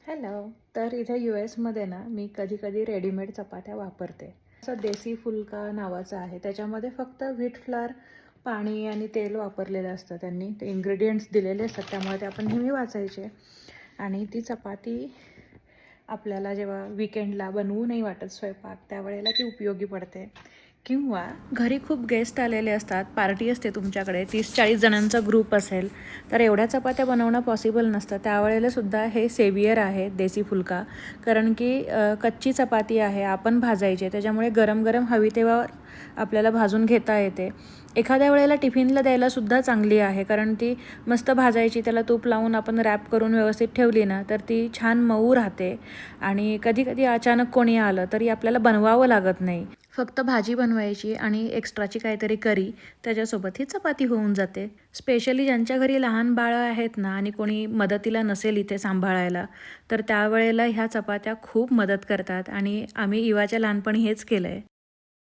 Hello. तर इथे US मध्ये ना मी कधी-कधी रेडीमेड चपात्या वापरते. असं देसी फुलका नावाचं आहे. त्याच्यामध्ये फक्त व्हीट फ्लोअर, पाणी आणि तेल वापरलेलं असतं त्यांनी. ते इन्ग्रेडियंट्स दिलेले असतात त्यामुळे ते आपण नेहमी वाचायचे. आणि ती चपाती आपल्याला जेव्हा वीकेंडला बनवू नाही वाटत स्वयंपाक, त्यावेळेला ती उपयोगी पडते. किंवा घरी खूप गेस्ट आलेले असतात, पार्टी असते तुमच्याकडे, 30-40 जणांचा ग्रुप असेल, तर एवढ्या चपात्या बनवणं पॉसिबल नसतं. त्यावेळेला सुद्धा हे सेवियर आहे देसी फुलका. कारण की कच्ची चपाती आहे, आपण भाजायची, त्याच्यामुळे गरम गरम हवी तेव्हा आपल्याला भाजून घेता येते. एखाद्या वेळेला टिफिनला द्यायलासुद्धा चांगली आहे, कारण ती मस्त भाजायची, त्याला तूप लावून आपण रॅप करून व्यवस्थित ठेवली ना, तर ती छान मऊ राहते. आणि कधी कधी अचानक कोणी आलं तरी आपल्याला बनवावं लागत नाही. फक्त भाजी बनवायची आणि एक्स्ट्राची काहीतरी करी, त्याच्यासोबत ही चपाती होऊन जाते. स्पेशली ज्यांच्या घरी लहान बाळं आहेत ना आणि कोणी मदतीला नसेल इथे सांभाळायला, तर त्यावेळेला ह्या चपात्या खूप मदत करतात आणि आम्ही इवाच्या लहानपणी हेच केलं आहे.